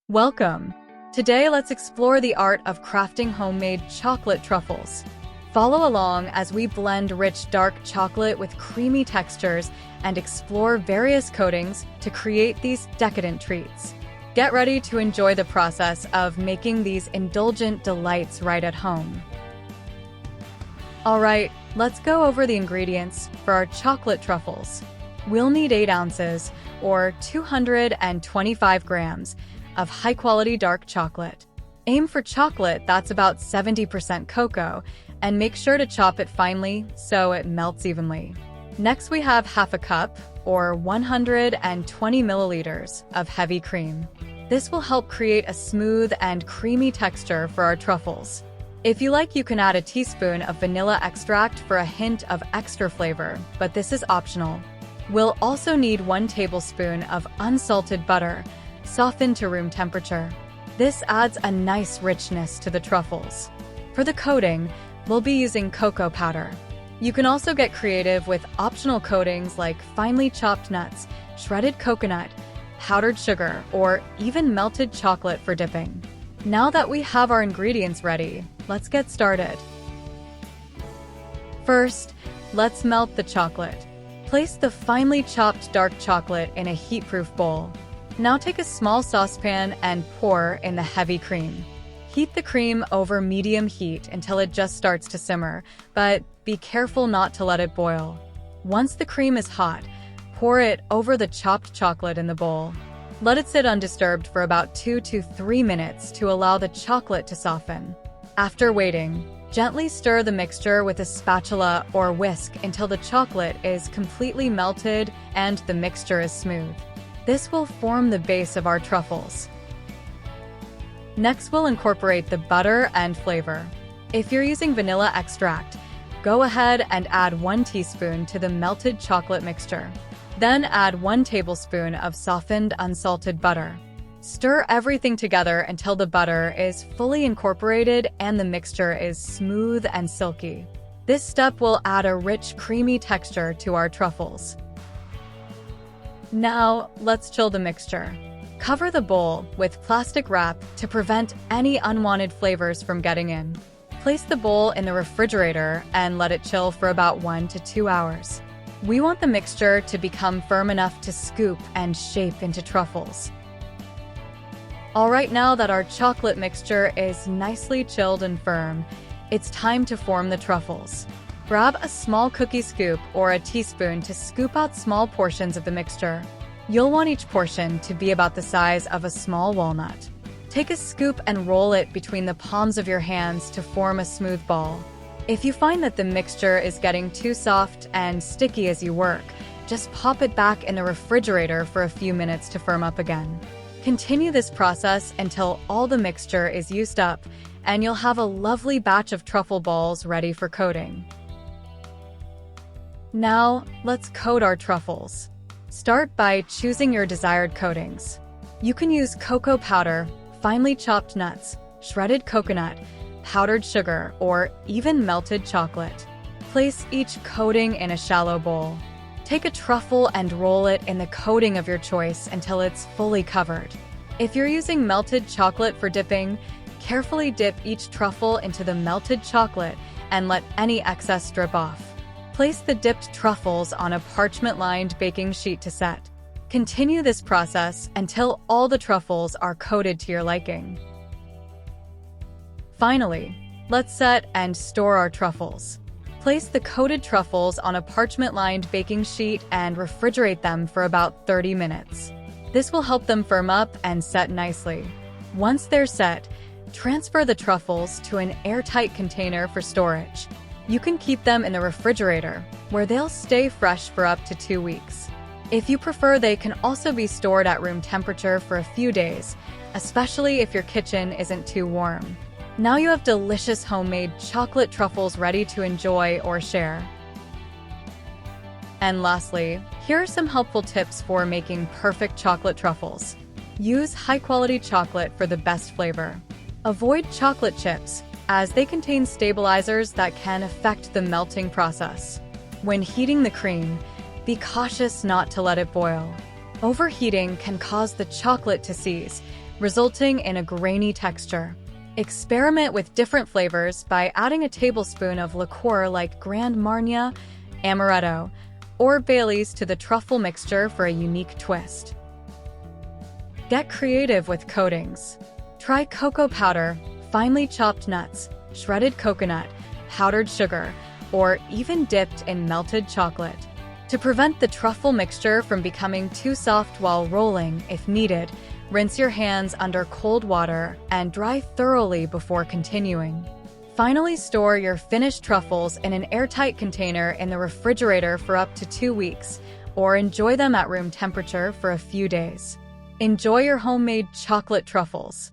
Welcome! Today let's explore the art of crafting homemade chocolate truffles. Follow along as we blend rich dark chocolate with creamy textures and explore various coatings to create these decadent treats. Get ready to enjoy the process of making these indulgent delights right at home. Alright, let's go over the ingredients for our chocolate truffles. We'll need 8 ounces, or 225 grams, of high-quality dark chocolate. Aim for chocolate that's about 70% cocoa, and make sure to chop it finely so it melts evenly. Next we have half a cup, or 120 milliliters, of heavy cream. This will help create a smooth and creamy texture for our truffles. If you like, you can add a teaspoon of vanilla extract for a hint of extra flavor, but this is optional. We'll also need 1 tablespoon of unsalted butter, softened to room temperature. This adds a nice richness to the truffles. For the coating, we'll be using cocoa powder. You can also get creative with optional coatings like finely chopped nuts, shredded coconut, powdered sugar, or even melted chocolate for dipping. Now that we have our ingredients ready, let's get started. First, let's melt the chocolate. Place the finely chopped dark chocolate in a heat-proof bowl. Now take a small saucepan and pour in the heavy cream. Heat the cream over medium heat until it just starts to simmer, but be careful not to let it boil. Once the cream is hot, pour it over the chopped chocolate in the bowl. Let it sit undisturbed for about 2 to 3 minutes to allow the chocolate to soften. After waiting, gently stir the mixture with a spatula or whisk until the chocolate is completely melted and the mixture is smooth. This will form the base of our truffles. Next, we'll incorporate the butter and flavor. If you're using vanilla extract, go ahead and add 1 teaspoon to the melted chocolate mixture. Then add 1 tablespoon of softened unsalted butter. Stir everything together until the butter is fully incorporated and the mixture is smooth and silky. This step will add a rich, creamy texture to our truffles. Now, let's chill the mixture. Cover the bowl with plastic wrap to prevent any unwanted flavors from getting in. Place the bowl in the refrigerator and let it chill for about 1 to 2 hours. We want the mixture to become firm enough to scoop and shape into truffles. Alright, now that our chocolate mixture is nicely chilled and firm, it's time to form the truffles. Grab a small cookie scoop or a teaspoon to scoop out small portions of the mixture. You'll want each portion to be about the size of a small walnut. Take a scoop and roll it between the palms of your hands to form a smooth ball. If you find that the mixture is getting too soft and sticky as you work, just pop it back in the refrigerator for a few minutes to firm up again. Continue this process until all the mixture is used up, and you'll have a lovely batch of truffle balls ready for coating. Now, let's coat our truffles. Start by choosing your desired coatings. You can use cocoa powder, finely chopped nuts, shredded coconut, powdered sugar, or even melted chocolate. Place each coating in a shallow bowl. Take a truffle and roll it in the coating of your choice until it's fully covered. If you're using melted chocolate for dipping, carefully dip each truffle into the melted chocolate and let any excess drip off. Place the dipped truffles on a parchment-lined baking sheet to set. Continue this process until all the truffles are coated to your liking. Finally, let's set and store our truffles. Place the coated truffles on a parchment-lined baking sheet and refrigerate them for about 30 minutes. This will help them firm up and set nicely. Once they're set, transfer the truffles to an airtight container for storage. You can keep them in the refrigerator, where they'll stay fresh for up to 2 weeks. If you prefer, they can also be stored at room temperature for a few days, especially if your kitchen isn't too warm. Now you have delicious homemade chocolate truffles ready to enjoy or share. And lastly, here are some helpful tips for making perfect chocolate truffles. Use high-quality chocolate for the best flavor. Avoid chocolate chips, as they contain stabilizers that can affect the melting process. When heating the cream, be cautious not to let it boil. Overheating can cause the chocolate to seize, resulting in a grainy texture. Experiment with different flavors by adding a tablespoon of liqueur like Grand Marnier, Amaretto, or Baileys to the truffle mixture for a unique twist. Get creative with coatings. Try cocoa powder, finely chopped nuts, shredded coconut, powdered sugar, or even dipped in melted chocolate. To prevent the truffle mixture from becoming too soft while rolling, if needed, rinse your hands under cold water and dry thoroughly before continuing. Finally, store your finished truffles in an airtight container in the refrigerator for up to 2 weeks, or enjoy them at room temperature for a few days. Enjoy your homemade chocolate truffles.